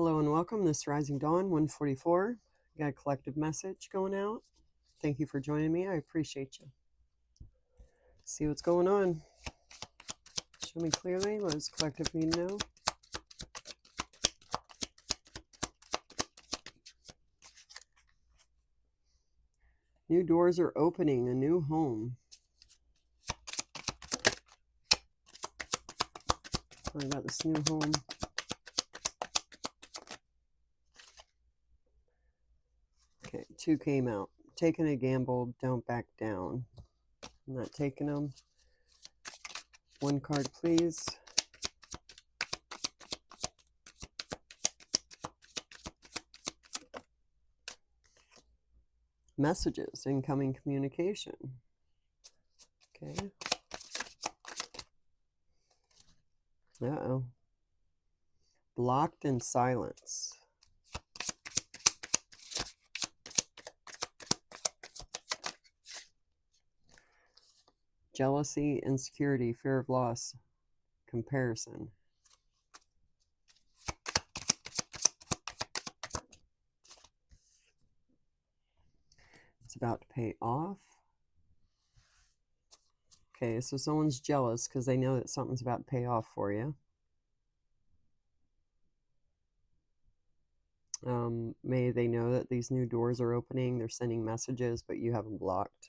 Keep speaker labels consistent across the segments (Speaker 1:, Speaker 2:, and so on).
Speaker 1: Hello and welcome. This Rising Dawn 144. Got a collective message going out. Thank you for joining me. I appreciate you. See what's going on. Show me clearly. What does collective need to know? New doors are opening. A new home. Talking about this new home. Okay, 2 came out. Taking a gamble, don't back down. I'm not taking them. 1 card, please. Messages, incoming communication. Okay. Uh-oh. Blocked in silence. Jealousy, insecurity, fear of loss, comparison. It's about to pay off. Okay, so someone's jealous because they know that something's about to pay off for you. May they know that these new doors are opening. They're sending messages, but you have them blocked.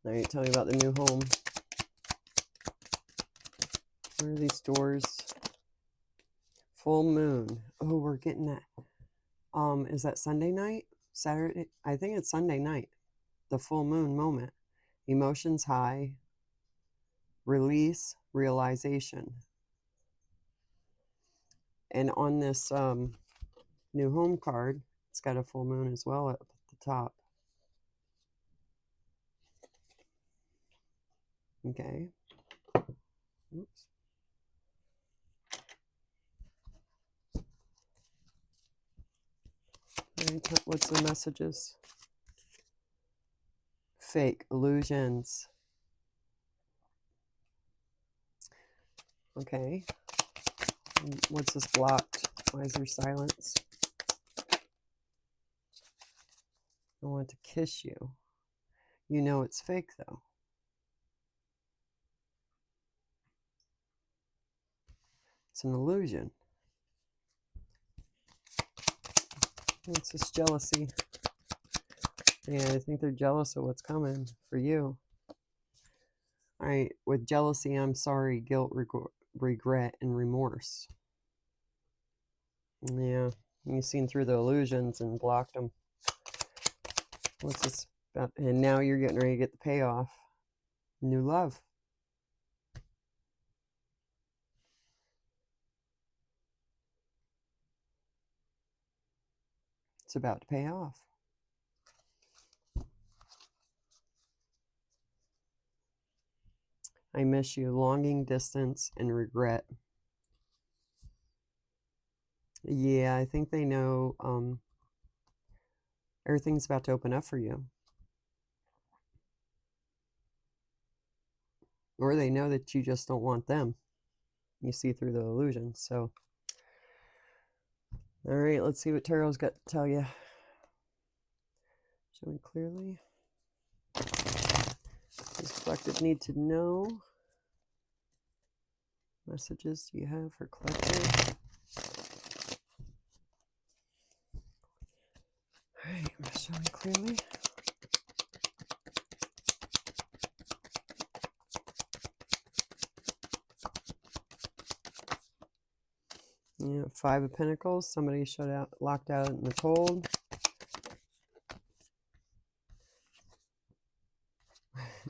Speaker 1: Now you tell me about the new home. Where are these doors? Full moon. Oh, we're getting that. Is that Sunday night? Saturday? I think it's Sunday night. The full moon moment. Emotions high. Release, realization. And on this new home card, it's got a full moon as well up at the top. Okay. Oops. What's the messages? Fake, illusions. Okay. What's this blocked? Why is there silence? I want to kiss you. You know it's fake though. It's an illusion. What's this jealousy? Yeah, I think they're jealous of what's coming for you. All right, with jealousy, I'm sorry, guilt, regret, and remorse. Yeah, you've seen through the illusions and blocked them. What's this about? And now you're getting ready to get the payoff. New love. It's about to pay off. I miss you. Longing, distance, and regret. Yeah, I think they know everything's about to open up for you. Or they know that you just don't want them. You see through the illusion. So, all right, let's see what Tarot's got to tell you. Show me clearly. Does collective need to know? Messages do you have for collective? All right, show me clearly. Yeah, 5 of Pentacles. Somebody locked out in the cold.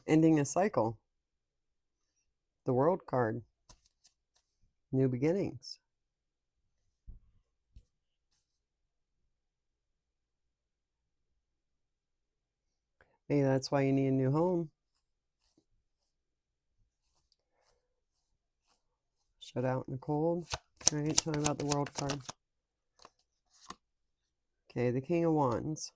Speaker 1: Ending a cycle. The World card. New beginnings. Maybe that's why you need a new home. Shut out in the cold. All right, tell me about the World card. Okay, the King of Wands.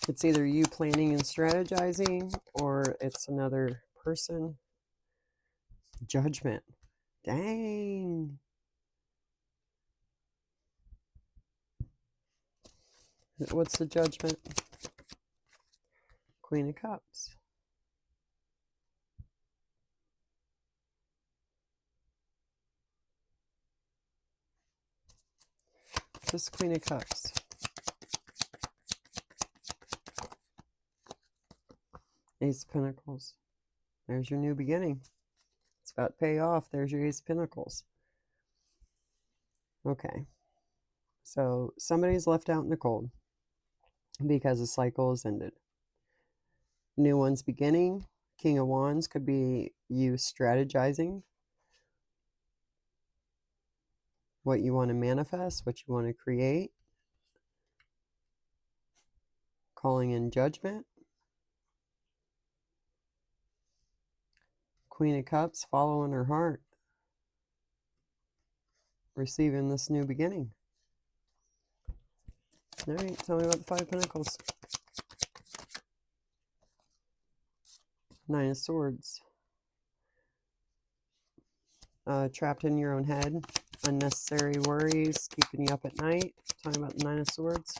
Speaker 1: It's either you planning and strategizing, or it's another person. Judgment. Dang. What's the Judgment? Queen of Cups. This Queen of Cups. Ace of Pentacles. There's your new beginning. It's about to pay off. There's your Ace of Pentacles. Okay. So somebody's left out in the cold because the cycle has ended. New one's beginning. King of Wands could be you strategizing what you want to manifest, what you want to create. Calling in judgment. Queen of Cups, following her heart. Receiving this new beginning. All right, tell me about the Five of Pentacles. Nine of Swords. Trapped in your own head. Unnecessary worries, keeping you up at night. Tell me about the Nine of Swords.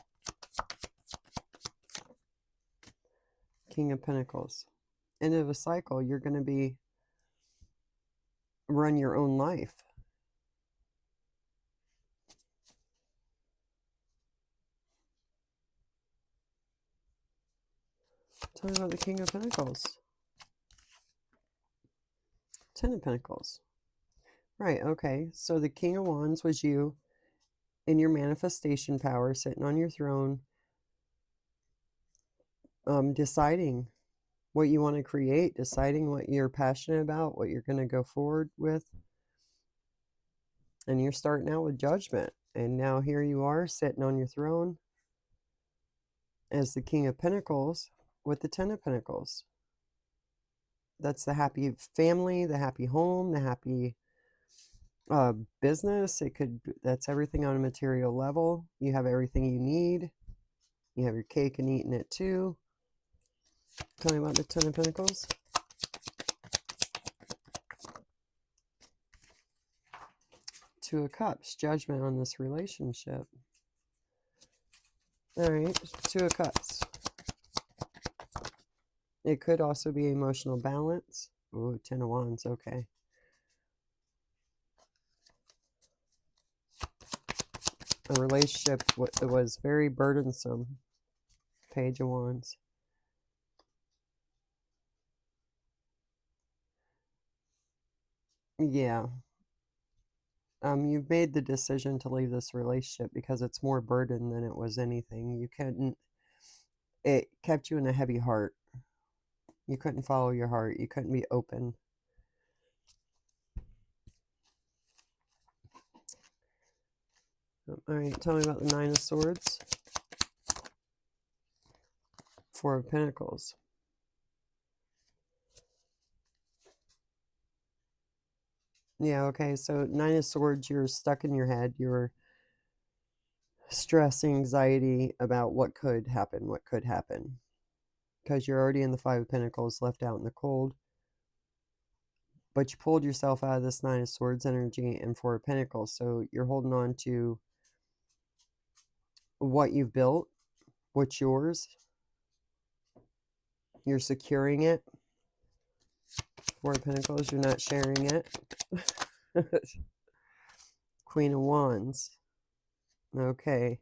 Speaker 1: King of Pentacles. End of a cycle, you're going to run your own life. Tell me about the King of Pentacles. Ten of Pentacles. Right, okay. So the King of Wands was you in your manifestation power, sitting on your throne, deciding what you want to create, deciding what you're passionate about, what you're going to go forward with. And you're starting out with judgment. And now here you are sitting on your throne as the King of Pentacles with the Ten of Pentacles. That's the happy family, the happy home, the happy business. That's everything on a material level. You have everything you need. You have your cake and eating it too. Tell me about the Ten of Pentacles. Two of Cups, judgment on this relationship. All right, Two of Cups. It could also be emotional balance. Ooh, Ten of Wands, okay. A relationship that was very burdensome. Page of Wands. Yeah. You've made the decision to leave this relationship because it's more burden than it was anything. It kept you in a heavy heart. You couldn't follow your heart. You couldn't be open. All right, tell me about the Nine of Swords. Four of Pentacles. Yeah, okay, so Nine of Swords, you're stuck in your head. You're stress, anxiety about what could happen, because you're already in the Five of Pentacles, left out in the cold. But you pulled yourself out of this Nine of Swords energy and Four of Pentacles, so you're holding on to what you've built, what's yours. You're securing it. Four of Pentacles, you're not sharing it. Queen of Wands. Okay.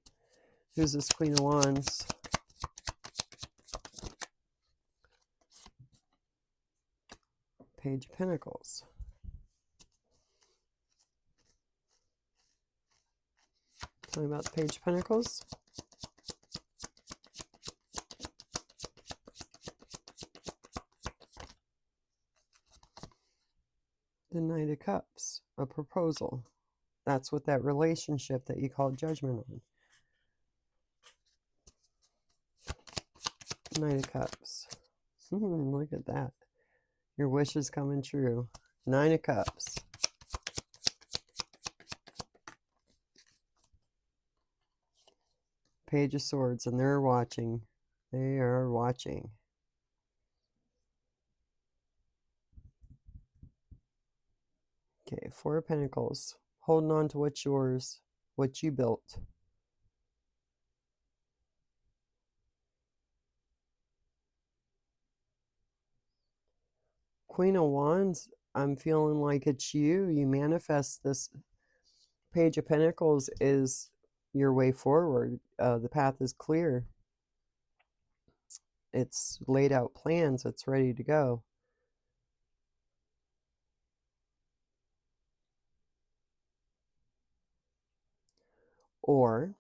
Speaker 1: Who's this Queen of Wands? Page of Pentacles. Tell me about the Page of Pentacles. The Knight of Cups. A proposal. That's what that relationship that you called judgment on. Knight of Cups. Look at that. Your wish is coming true. Nine of Cups. Page of Swords, and they're watching. They are watching. Okay, Four of Pentacles. Holding on to what's yours, what you built. Queen of Wands, I'm feeling like it's you. You manifest this. Page of Pentacles is your way forward. The path is clear. It's laid out plans. It's ready to go. Or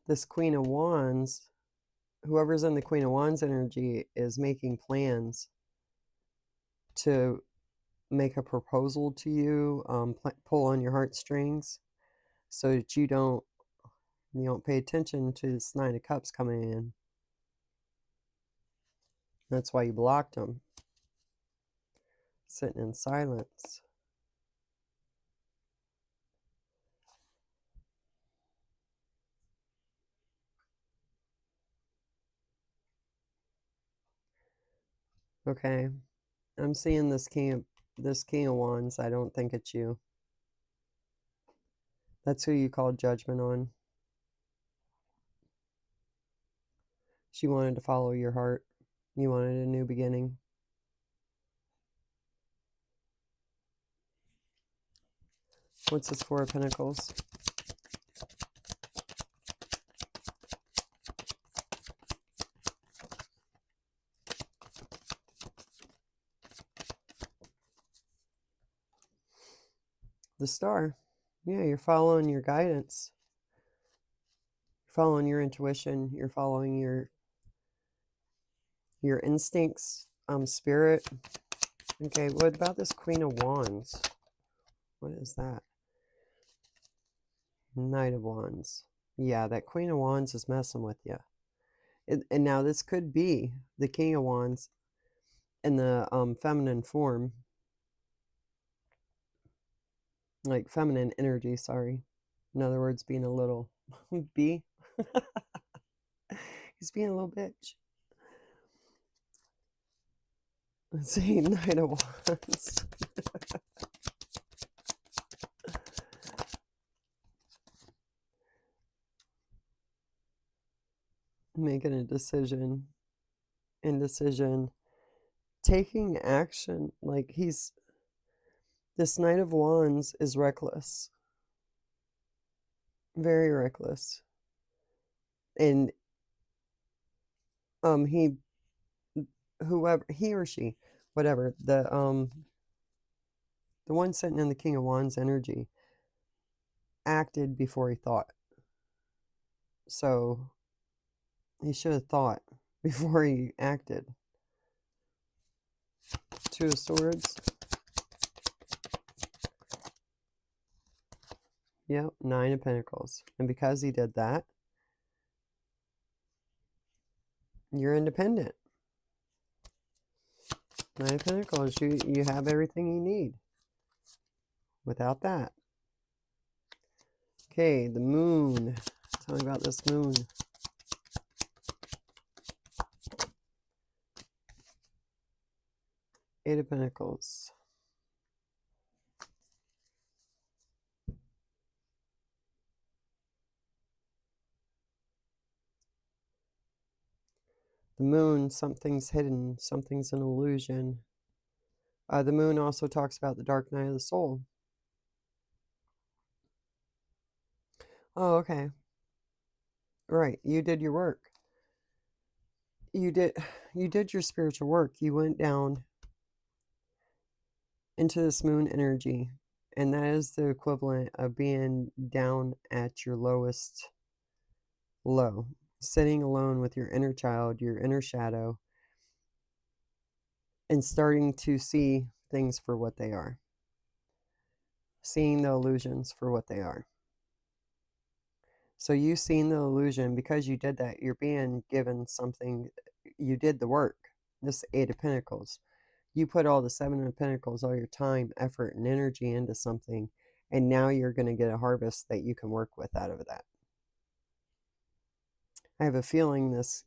Speaker 1: this Queen of Wands, whoever's in the Queen of Wands energy is making plans to make a proposal to you, pull on your heartstrings so that you don't pay attention to this Nine of Cups coming in. That's why you blocked them. Sitting in silence. Okay. I'm seeing this King of Wands. I don't think it's you. That's who you called judgment on. She wanted to follow your heart. You wanted a new beginning. What's this Four of Pentacles? The Star. Yeah, you're following your guidance. You're following your intuition. You're following your instincts, spirit. Okay, what about this Queen of Wands? What is that? Knight of Wands. Yeah, that Queen of Wands is messing with you. And now this could be the King of Wands in the feminine form. Like feminine energy, sorry. In other words, being a little B. He's being a little bitch. Let's see, Knight of Wands. Making a decision. Indecision. Taking action. Like this Knight of Wands is reckless. Very reckless. And he or she, whatever, the one sitting in the King of Wands energy acted before he thought. So he should have thought before he acted. Two of Swords. Yep, Nine of Pentacles. And because he did that, you're independent. Nine of Pentacles, you have everything you need. Without that. Okay, the Moon. Tell me about this Moon. Eight of Pentacles. The Moon, something's hidden, something's an illusion. The Moon also talks about the dark night of the soul. Oh, okay. Right, you did your work. You did your spiritual work. You went down into this Moon energy, and that is the equivalent of being down at your lowest low, sitting alone with your inner child, your inner shadow, and starting to see things for what they are, seeing the illusions for what they are. So you seen the illusion. Because you did that, you're being given something. You did the work. This Eight of Pentacles. You put all the Seven of Pentacles, all your time, effort, and energy into something, and now you're going to get a harvest that you can work with out of that. I have a feeling this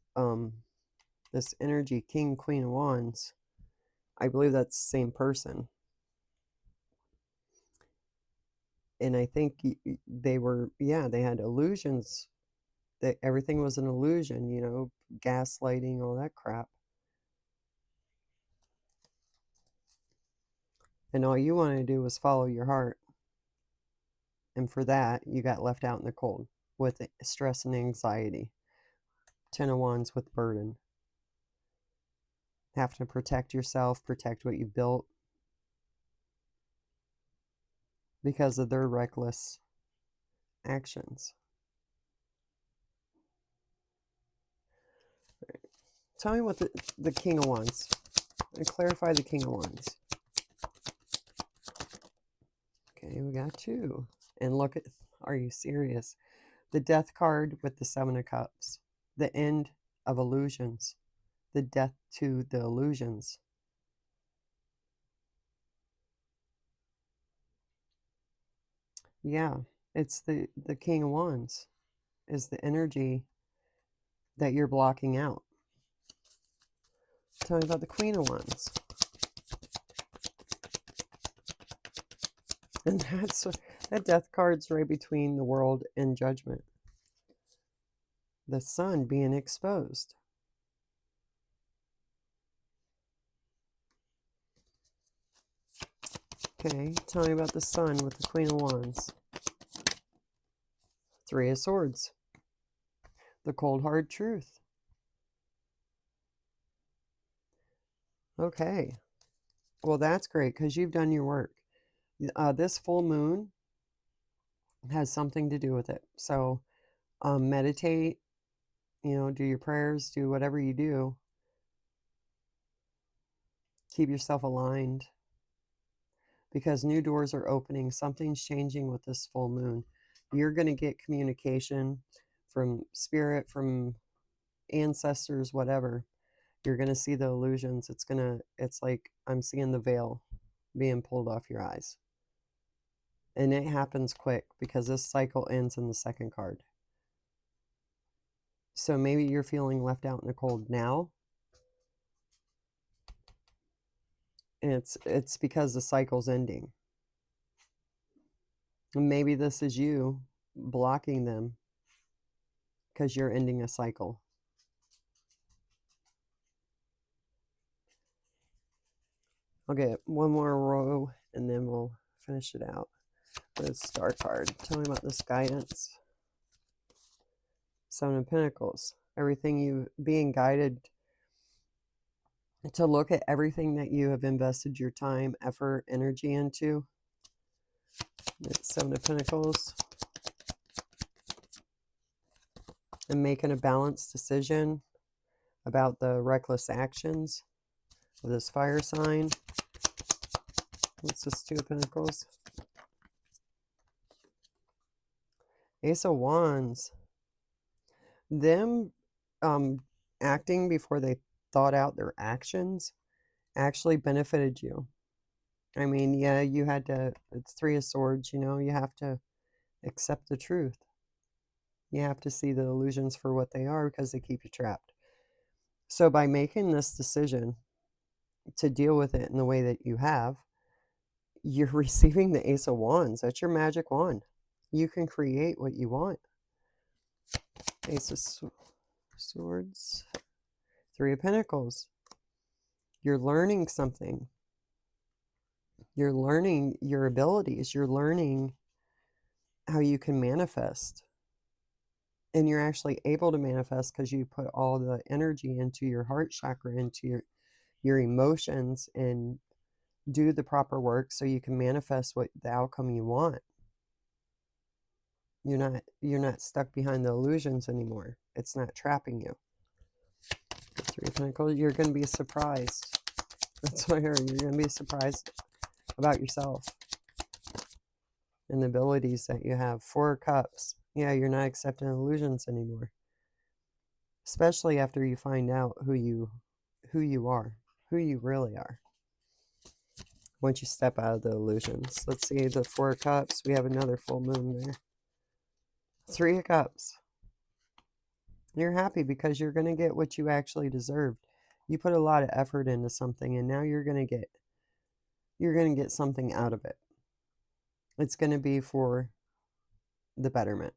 Speaker 1: energy, King, Queen of Wands, I believe that's the same person. And I think they had illusions. That everything was an illusion, gaslighting, all that crap. And all you wanted to do was follow your heart. And for that, you got left out in the cold with stress and anxiety. 10 of Wands with burden. Have to protect yourself, protect what you built because of their reckless actions. Tell me what the King of Wands. And clarify the King of Wands. Okay, we got 2. And look at, are you serious? The Death card with the 7 of Cups. The end of illusions. The death to the illusions. Yeah, it's the King of Wands is the energy that you're blocking out. Tell me about the Queen of Wands. And that Death card's right between the World and Judgment. The sun being exposed. Okay, tell me about the Sun with the Queen of Wands. 3 of Swords. The cold hard truth. Okay. Well, that's great because you've done your work. This full moon has something to do with it. So meditate, do your prayers, do whatever you do. Keep yourself aligned because new doors are opening. Something's changing with this full moon. You're going to get communication from spirit, from ancestors, whatever. You're going to see the illusions. It's like I'm seeing the veil being pulled off your eyes. And it happens quick because this cycle ends in the 2nd card. So maybe you're feeling left out in the cold now. And it's because the cycle's ending. And maybe this is you blocking them because you're ending a cycle. I'll get one more row and then we'll finish it out. The Star card. Tell me about this guidance. 7 of Pentacles. Everything you being guided to look at everything that you have invested your time, effort, energy into. It's 7 of Pentacles. And making a balanced decision about the reckless actions of this fire sign. What's this 2 of Pentacles? Ace of Wands. Them acting before they thought out their actions actually benefited you. I mean, yeah, you had to, it's 3 of Swords, you have to accept the truth. You have to see the illusions for what they are because they keep you trapped. So by making this decision to deal with it in the way that you have, you're receiving the Ace of Wands. That's your magic wand. You can create what you want. Ace of Swords. 3 of Pentacles. You're learning something. You're learning your abilities. You're learning how you can manifest. And you're actually able to manifest because you put all the energy into your heart chakra, into your emotions, and do the proper work so you can manifest what the outcome you want. You're not stuck behind the illusions anymore. It's not trapping you. 3 of Pentacles, you're going to be surprised. That's what I heard. You're going to be surprised about yourself and the abilities that you have. 4 of Cups. Yeah, you're not accepting illusions anymore. Especially after you find out who you are, who you really are. Once you step out of the illusions. Let's see, the 4 of Cups. We have another full moon there. 3 of Cups. You're happy because you're going to get what you actually deserved. You put a lot of effort into something and now you're going to get something out of it. It's going to be for the betterment.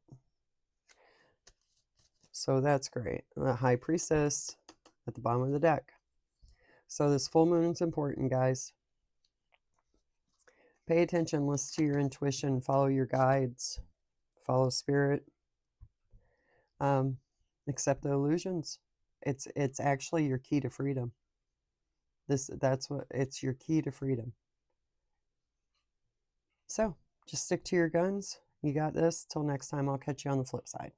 Speaker 1: So that's great. The High Priestess at the bottom of the deck. So this full moon is important, guys. Pay attention, listen to your intuition, follow your guides, follow spirit. Accept the illusions. It's actually your key to freedom. That's what it's your key to freedom. So just stick to your guns. You got this. Till next time, I'll catch you on the flip side.